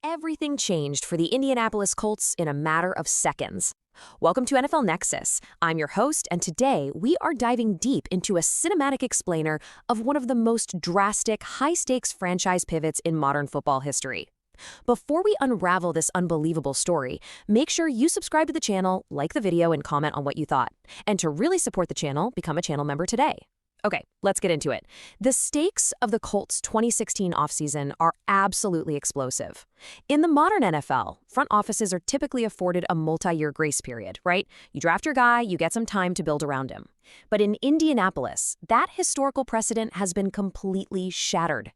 Everything changed for the Indianapolis Colts in a matter of seconds. Welcome to NFL Nexus. I'm your host, and today we are diving deep into a cinematic explainer of one of the most drastic, high-stakes franchise pivots in modern football history. Before we unravel this unbelievable story, make sure you subscribe to the channel, like the video, and comment on what you thought. And to really support the channel, become a channel member today. Okay, let's get into it. The stakes of the Colts' 2016 offseason are absolutely explosive. In the modern NFL, front offices are typically afforded a multi-year grace period, right? You draft your guy, you get some time to build around him. But in Indianapolis, that historical precedent has been completely shattered.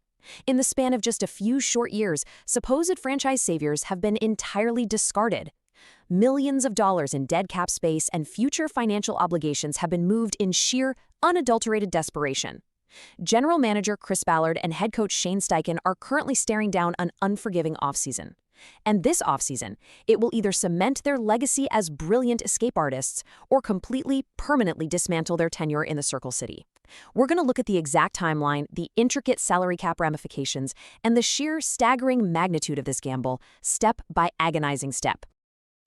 In the span of just a few short years, supposed franchise saviors have been entirely discarded. Millions of dollars in dead cap space and future financial obligations have been moved in sheer, unadulterated desperation. General manager Chris Ballard and head coach Shane Steichen are currently staring down an unforgiving offseason. And this offseason, it will either cement their legacy as brilliant escape artists or completely, permanently dismantle their tenure in the Circle City. We're going to look at the exact timeline, the intricate salary cap ramifications, and the sheer staggering magnitude of this gamble, step by agonizing step.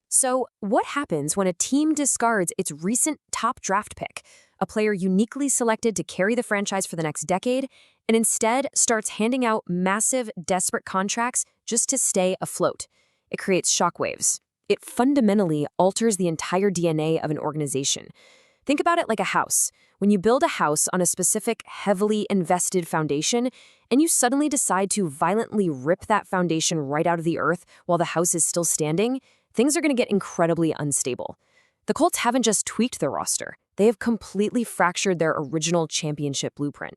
So, what happens when a team discards its recent top draft pick, a player uniquely selected to carry the franchise for the next decade, and instead starts handing out massive, desperate contracts just to stay afloat? It creates shockwaves. It fundamentally alters the entire DNA of an organization. Think about it like a house. When you build a house on a specific, heavily invested foundation, and you suddenly decide to violently rip that foundation right out of the earth while the house is still standing, things are going to get incredibly unstable. The Colts haven't just tweaked their roster. They have completely fractured their original championship blueprint.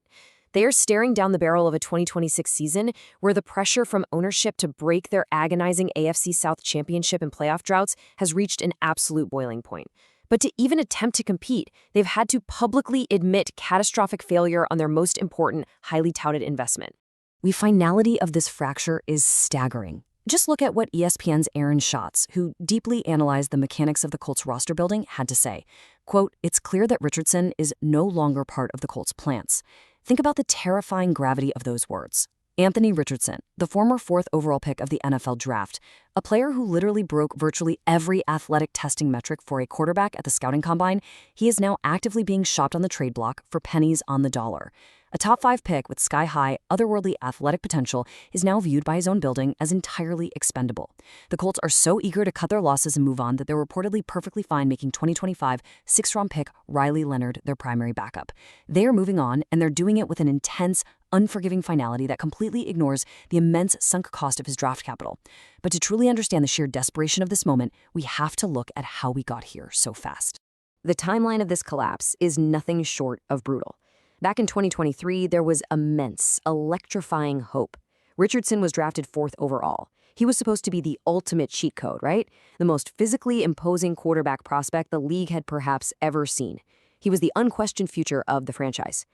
They are staring down the barrel of a 2026 season where the pressure from ownership to break their agonizing AFC South championship and playoff droughts has reached an absolute boiling point. But to even attempt to compete, they've had to publicly admit catastrophic failure on their most important, highly touted investment. The finality of this fracture is staggering. Just look at what ESPN's Aaron Schatz, who deeply analyzed the mechanics of the Colts roster building, had to say. Quote, "It's clear that Richardson is no longer part of the Colts' plans." Think about the terrifying gravity of those words. Anthony Richardson, the former 4th overall pick of the NFL draft, a player who literally broke virtually every athletic testing metric for a quarterback at the scouting combine, he is now actively being shopped on the trade block for pennies on the dollar. A top 5 pick with sky-high, otherworldly athletic potential is now viewed by his own building as entirely expendable. The Colts are so eager to cut their losses and move on that they're reportedly perfectly fine making 2025 6th-round pick Riley Leonard their primary backup. They are moving on, and they're doing it with an intense, unforgiving finality that completely ignores the immense sunk cost of his draft capital. But to truly understand the sheer desperation of this moment, we have to look at how we got here so fast. The timeline of this collapse is nothing short of brutal. Back in 2023, there was immense, electrifying hope. Richardson was drafted 4th overall. He was supposed to be the ultimate cheat code, right? The most physically imposing quarterback prospect the league had perhaps ever seen. He was the unquestioned future of the franchise.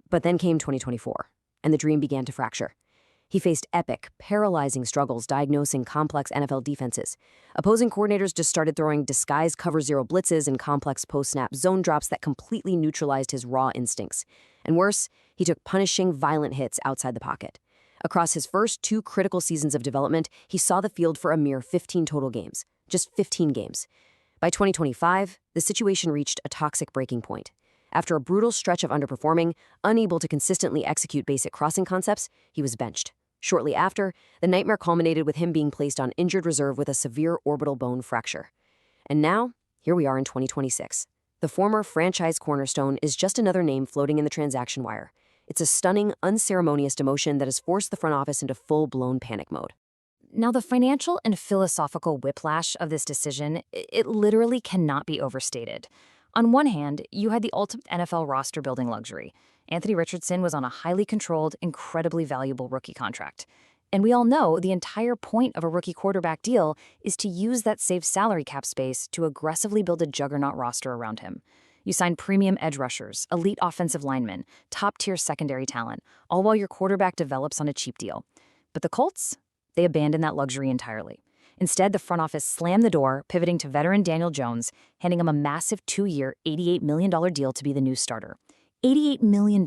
But then came 2024, and the dream began to fracture. He faced epic, paralyzing struggles diagnosing complex NFL defenses. Opposing coordinators just started throwing disguised cover zero blitzes and complex post-snap zone drops that completely neutralized his raw instincts. And worse, he took punishing, violent hits outside the pocket. Across his first 2 critical seasons of development, he saw the field for a mere 15 total games. Just 15 games. By 2025, the situation reached a toxic breaking point. After a brutal stretch of underperforming, unable to consistently execute basic crossing concepts, he was benched. Shortly after, the nightmare culminated with him being placed on injured reserve with a severe orbital bone fracture. And now, here we are in 2026. The former franchise cornerstone is just another name floating in the transaction wire. It's a stunning, unceremonious demotion that has forced the front office into full-blown panic mode. Now, the financial and philosophical whiplash of this decision, it literally cannot be overstated. On one hand, you had the ultimate NFL roster building luxury. Anthony Richardson was on a highly controlled, incredibly valuable rookie contract. And we all know the entire point of a rookie quarterback deal is to use that saved salary cap space to aggressively build a juggernaut roster around him. You sign premium edge rushers, elite offensive linemen, top-tier secondary talent, all while your quarterback develops on a cheap deal. But the Colts, they abandoned that luxury entirely. Instead, the front office slammed the door, pivoting to veteran Daniel Jones, handing him a massive 2-year, $88 million deal to be the new starter. $88 million.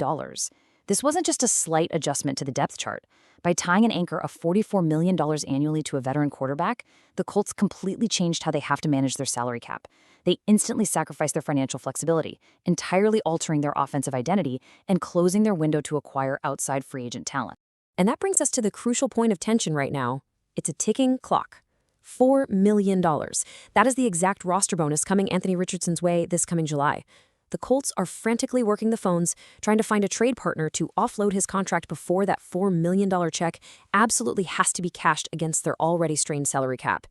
This wasn't just a slight adjustment to the depth chart. By tying an anchor of $44 million annually to a veteran quarterback, the Colts completely changed how they have to manage their salary cap. They instantly sacrificed their financial flexibility, entirely altering their offensive identity and closing their window to acquire outside free agent talent. And that brings us to the crucial point of tension right now. It's a ticking clock. $4 million. That is the exact roster bonus coming Anthony Richardson's way this coming July. The Colts are frantically working the phones, trying to find a trade partner to offload his contract before that $4 million check absolutely has to be cashed against their already strained salary cap.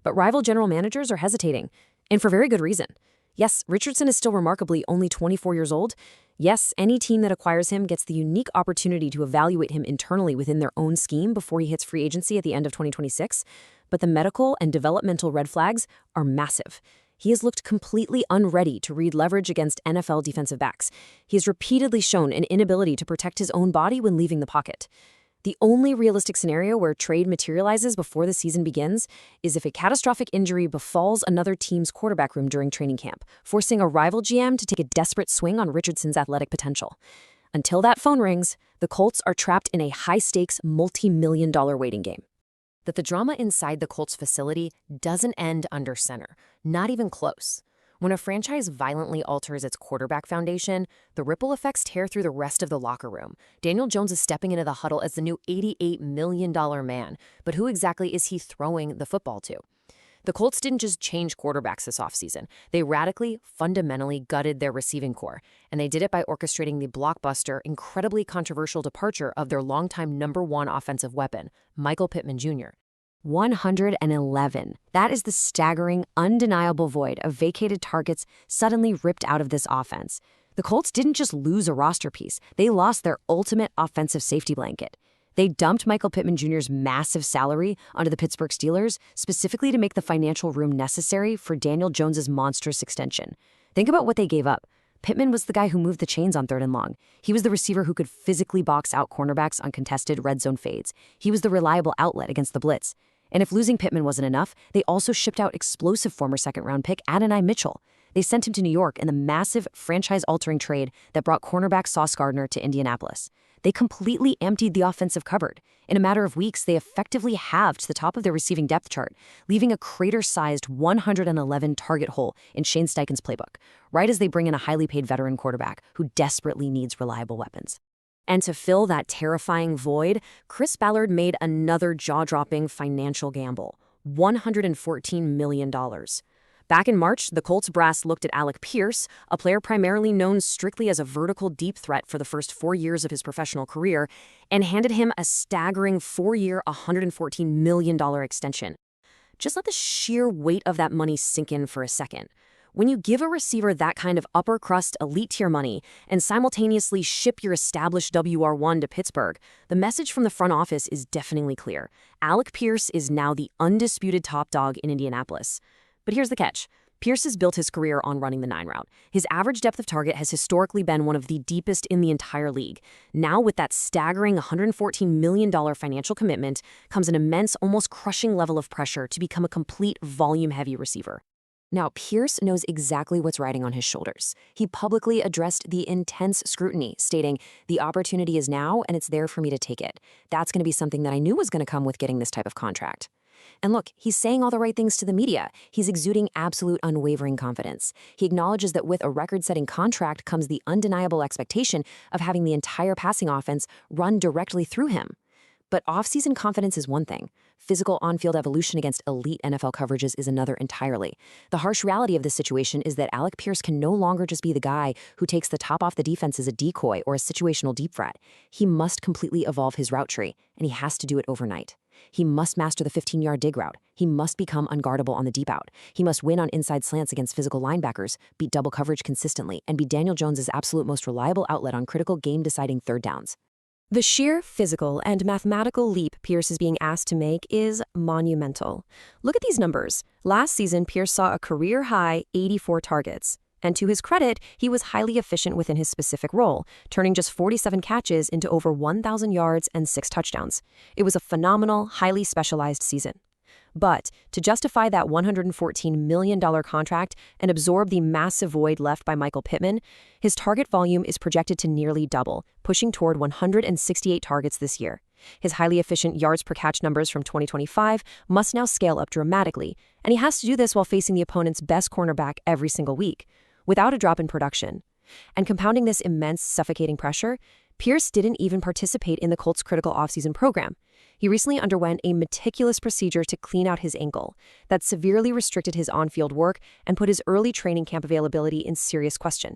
But rival general managers are hesitating, and for very good reason. Yes, Richardson is still remarkably only 24 years old. Yes, any team that acquires him gets the unique opportunity to evaluate him internally within their own scheme before he hits free agency at the end of 2026. But the medical and developmental red flags are massive. He has looked completely unready to read leverage against NFL defensive backs. He has repeatedly shown an inability to protect his own body when leaving the pocket. The only realistic scenario where trade materializes before the season begins is if a catastrophic injury befalls another team's quarterback room during training camp, forcing a rival GM to take a desperate swing on Richardson's athletic potential. Until that phone rings, the Colts are trapped in a high-stakes, multi-million-dollar waiting game. That the drama inside the Colts facility doesn't end under center, not even close. When a franchise violently alters its quarterback foundation, the ripple effects tear through the rest of the locker room. Daniel Jones is stepping into the huddle as the new $88 million man, but who exactly is he throwing the football to? The Colts didn't just change quarterbacks this offseason. They radically, fundamentally gutted their receiving core, and they did it by orchestrating the blockbuster, incredibly controversial departure of their longtime #1 offensive weapon, Michael Pittman Jr. 111. That is the staggering, undeniable void of vacated targets suddenly ripped out of this offense. The Colts didn't just lose a roster piece, they lost their ultimate offensive safety blanket. They dumped Michael Pittman Jr.'s massive salary onto the Pittsburgh Steelers, specifically to make the financial room necessary for Daniel Jones's monstrous extension. Think about what they gave up. Pittman was the guy who moved the chains on 3rd and long. He was the receiver who could physically box out cornerbacks on contested red zone fades. He was the reliable outlet against the blitz. And if losing Pittman wasn't enough, they also shipped out explosive former second-round pick Adonai Mitchell. They sent him to New York in the massive franchise-altering trade that brought cornerback Sauce Gardner to Indianapolis. They completely emptied the offensive cupboard. In a matter of weeks, they effectively halved the top of their receiving depth chart, leaving a crater-sized 111 target hole in Shane Steichen's playbook, right as they bring in a highly paid veteran quarterback who desperately needs reliable weapons. And to fill that terrifying void, Chris Ballard made another jaw-dropping financial gamble, $114 million. Back in March, the Colts brass looked at Alec Pierce, a player primarily known strictly as a vertical deep threat for the first 4 years of his professional career, and handed him a staggering 4-year, $114 million extension. Just let the sheer weight of that money sink in for a second. When you give a receiver that kind of upper-crust, elite-tier money and simultaneously ship your established WR1 to Pittsburgh, the message from the front office is deafeningly clear. Alec Pierce is now the undisputed top dog in Indianapolis. But here's the catch. Pierce has built his career on running the 9 route. His average depth of target has historically been one of the deepest in the entire league. Now, with that staggering $114 million financial commitment, comes an immense, almost crushing level of pressure to become a complete volume-heavy receiver. Now, Pierce knows exactly what's riding on his shoulders. He publicly addressed the intense scrutiny, stating, "The opportunity is now, and it's there for me to take it. That's going to be something that I knew was going to come with getting this type of contract." And look, he's saying all the right things to the media. He's exuding absolute unwavering confidence. He acknowledges that with a record-setting contract comes the undeniable expectation of having the entire passing offense run directly through him. But off-season confidence is one thing. Physical on-field evolution against elite NFL coverages is another entirely. The harsh reality of this situation is that Alec Pierce can no longer just be the guy who takes the top off the defense as a decoy or a situational deep threat. He must completely evolve his route tree, and he has to do it overnight. He must master the 15-yard dig route. He must become unguardable on the deep out. He must win on inside slants against physical linebackers, beat double coverage consistently, and be Daniel Jones's absolute most reliable outlet on critical game-deciding 3rd downs. The sheer physical and mathematical leap Pierce is being asked to make is monumental. Look at these numbers. Last season, Pierce saw a career-high 84 targets. And to his credit, he was highly efficient within his specific role, turning just 47 catches into over 1,000 yards and 6 touchdowns. It was a phenomenal, highly specialized season. But to justify that $114 million contract and absorb the massive void left by Michael Pittman, his target volume is projected to nearly double, pushing toward 168 targets this year. His highly efficient yards per catch numbers from 2025 must now scale up dramatically, and he has to do this while facing the opponent's best cornerback every single week, without a drop in production. And compounding this immense, suffocating pressure, Pierce didn't even participate in the Colts' critical offseason program. He recently underwent a meticulous procedure to clean out his ankle that severely restricted his on-field work and put his early training camp availability in serious question.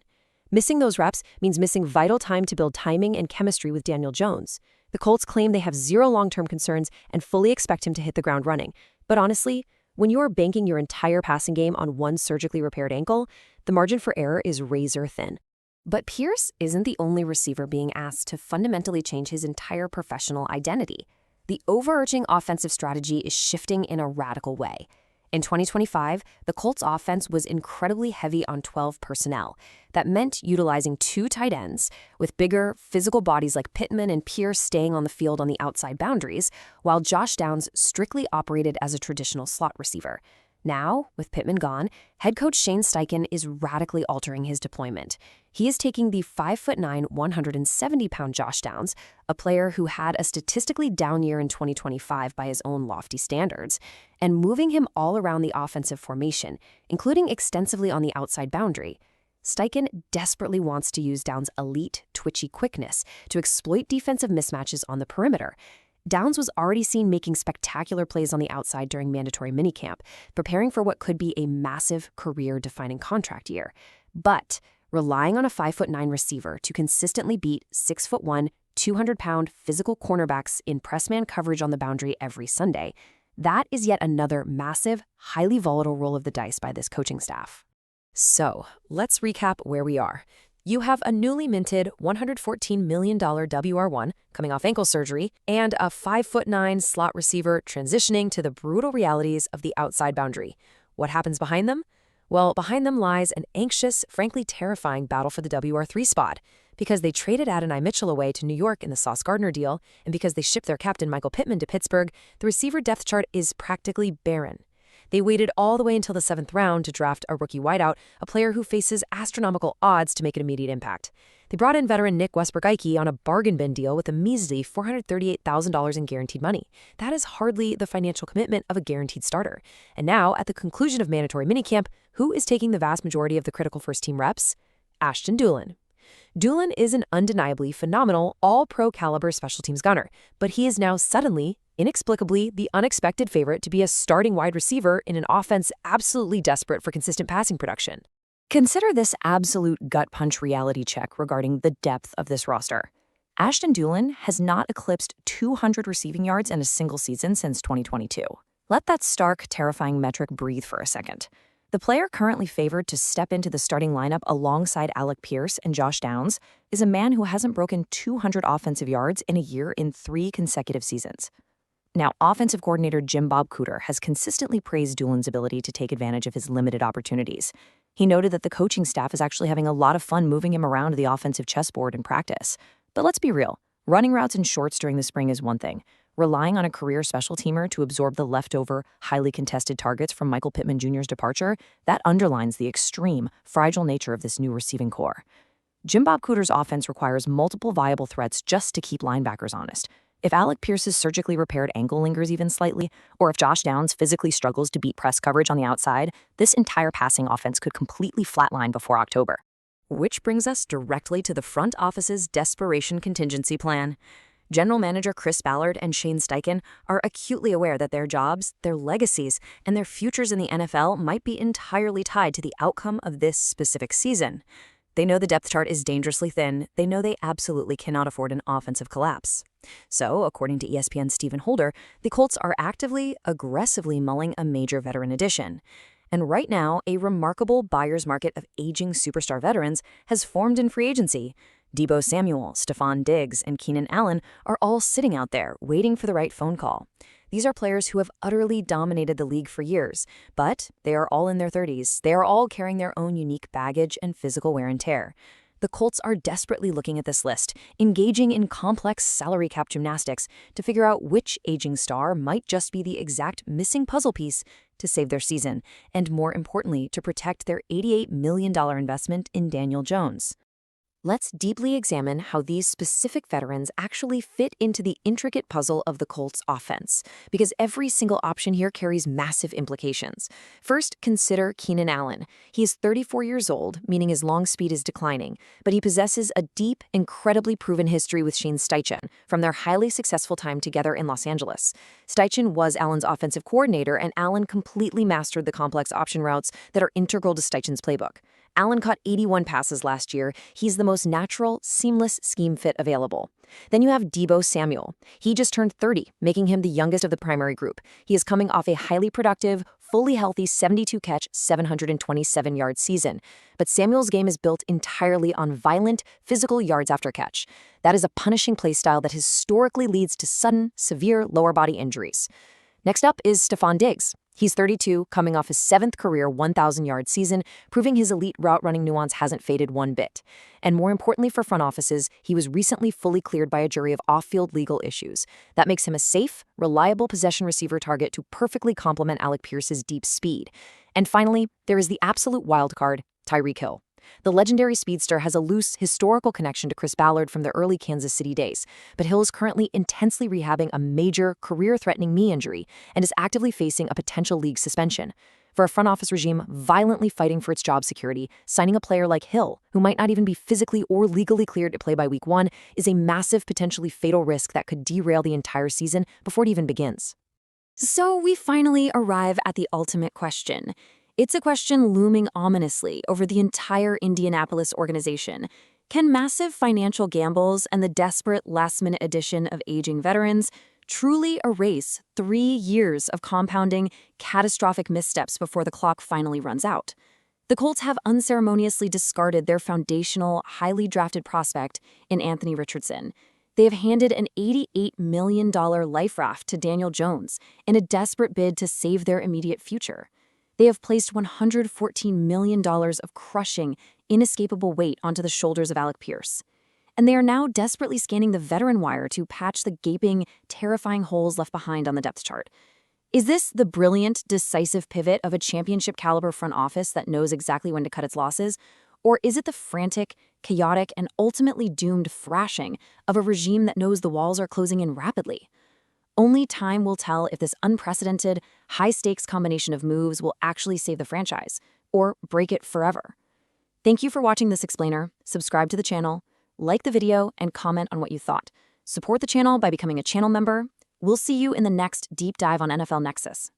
Missing those reps means missing vital time to build timing and chemistry with Daniel Jones. The Colts claim they have zero long-term concerns and fully expect him to hit the ground running. But honestly, when you are banking your entire passing game on one surgically repaired ankle, the margin for error is razor thin. But Pierce isn't the only receiver being asked to fundamentally change his entire professional identity. The overarching offensive strategy is shifting in a radical way. In 2025, the Colts' offense was incredibly heavy on 12 personnel. That meant utilizing 2 tight ends, with bigger, physical bodies like Pittman and Pierce staying on the field on the outside boundaries, while Josh Downs strictly operated as a traditional slot receiver. Now, with Pittman gone, head coach Shane Steichen is radically altering his deployment. He is taking the 5'9", 170-pound Josh Downs, a player who had a statistically down year in 2025 by his own lofty standards, and moving him all around the offensive formation, including extensively on the outside boundary. Steichen desperately wants to use Downs' elite, twitchy quickness to exploit defensive mismatches on the perimeter. Downs was already seen making spectacular plays on the outside during mandatory minicamp, preparing for what could be a massive career-defining contract year. But relying on a 5'9" receiver to consistently beat 6'1", 200-pound physical cornerbacks in press man coverage on the boundary every Sunday, that is yet another massive, highly volatile roll of the dice by this coaching staff. So, let's recap where we are. You have a newly minted $114 million WR1 coming off ankle surgery and a 5'9" slot receiver transitioning to the brutal realities of the outside boundary. What happens behind them? Well, behind them lies an anxious, frankly terrifying battle for the WR3 spot. Because they traded Adonai Mitchell away to New York in the Sauce Gardner deal, and because they shipped their captain Michael Pittman to Pittsburgh, the receiver depth chart is practically barren. They waited all the way until the 7th round to draft a rookie wideout, a player who faces astronomical odds to make an immediate impact. They brought in veteran Nick Westbrook-Ikey on a bargain bin deal with a measly $438,000 in guaranteed money. That is hardly the financial commitment of a guaranteed starter. And now, at the conclusion of mandatory minicamp, who is taking the vast majority of the critical first-team reps? Ashton Dulin. Dulin is an undeniably phenomenal, all-pro caliber special teams gunner, but he is now suddenly, inexplicably, the unexpected favorite to be a starting wide receiver in an offense absolutely desperate for consistent passing production. Consider this absolute gut punch reality check regarding the depth of this roster. Ashton Dulin has not eclipsed 200 receiving yards in a single season since 2022. Let that stark, terrifying metric breathe for a second. The player currently favored to step into the starting lineup alongside Alec Pierce and Josh Downs is a man who hasn't broken 200 offensive yards in a year in 3 consecutive seasons. Now, offensive coordinator Jim Bob Cooter has consistently praised Dulin's ability to take advantage of his limited opportunities. He noted that the coaching staff is actually having a lot of fun moving him around the offensive chessboard in practice. But let's be real, running routes and shorts during the spring is one thing. Relying on a career special teamer to absorb the leftover, highly contested targets from Michael Pittman Jr.'s departure, that underlines the extreme, fragile nature of this new receiving core. Jim Bob Cooter's offense requires multiple viable threats just to keep linebackers honest. If Alec Pierce's surgically repaired ankle lingers even slightly, or if Josh Downs physically struggles to beat press coverage on the outside, this entire passing offense could completely flatline before October. Which brings us directly to the front office's desperation contingency plan. General Manager Chris Ballard and Shane Steichen are acutely aware that their jobs, their legacies, and their futures in the NFL might be entirely tied to the outcome of this specific season. They know the depth chart is dangerously thin. They know they absolutely cannot afford an offensive collapse. So, according to ESPN's Stephen Holder, the Colts are actively, aggressively mulling a major veteran addition. And right now, a remarkable buyer's market of aging superstar veterans has formed in free agency. Deebo Samuel, Stephon Diggs, and Keenan Allen are all sitting out there waiting for the right phone call. These are players who have utterly dominated the league for years, but they are all in their 30s. They are all carrying their own unique baggage and physical wear and tear. The Colts are desperately looking at this list, engaging in complex salary cap gymnastics to figure out which aging star might just be the exact missing puzzle piece to save their season, and more importantly, to protect their $88 million investment in Daniel Jones. Let's deeply examine how these specific veterans actually fit into the intricate puzzle of the Colts offense, because every single option here carries massive implications. First, consider Keenan Allen. He is 34 years old, meaning his long speed is declining, but he possesses a deep, incredibly proven history with Shane Steichen from their highly successful time together in Los Angeles. Steichen was Allen's offensive coordinator, and Allen completely mastered the complex option routes that are integral to Steichen's playbook. Allen caught 81 passes last year. He's the most natural, seamless scheme fit available. Then you have Deebo Samuel. He just turned 30, making him the youngest of the primary group. He is coming off a highly productive, fully healthy 72-catch, 727-yard season. But Samuel's game is built entirely on violent, physical yards after catch. That is a punishing play style that historically leads to sudden, severe lower body injuries. Next up is Stephon Diggs. He's 32, coming off his 7th career 1,000-yard season, proving his elite route-running nuance hasn't faded one bit. And more importantly for front offices, he was recently fully cleared by a jury of off-field legal issues. That makes him a safe, reliable possession receiver target to perfectly complement Alec Pierce's deep speed. And finally, there is the absolute wild card, Tyreek Hill. The legendary speedster has a loose, historical connection to Chris Ballard from the early Kansas City days, but Hill is currently intensely rehabbing a major, career-threatening knee injury and is actively facing a potential league suspension. For a front office regime violently fighting for its job security, signing a player like Hill, who might not even be physically or legally cleared to play by week 1, is a massive, potentially fatal risk that could derail the entire season before it even begins. So we finally arrive at the ultimate question. It's a question looming ominously over the entire Indianapolis organization. Can massive financial gambles and the desperate last-minute addition of aging veterans truly erase 3 years of compounding, catastrophic missteps before the clock finally runs out? The Colts have unceremoniously discarded their foundational, highly drafted prospect in Anthony Richardson. They have handed an $88 million life raft to Daniel Jones in a desperate bid to save their immediate future. They have placed $114 million of crushing, inescapable weight onto the shoulders of Alec Pierce. And they are now desperately scanning the veteran wire to patch the gaping, terrifying holes left behind on the depth chart. Is this the brilliant, decisive pivot of a championship-caliber front office that knows exactly when to cut its losses? Or is it the frantic, chaotic, and ultimately doomed thrashing of a regime that knows the walls are closing in rapidly? Only time will tell if this unprecedented, high-stakes combination of moves will actually save the franchise, or break it forever. Thank you for watching this explainer. Subscribe to the channel, like the video, and comment on what you thought. Support the channel by becoming a channel member. We'll see you in the next deep dive on NFL Nexus.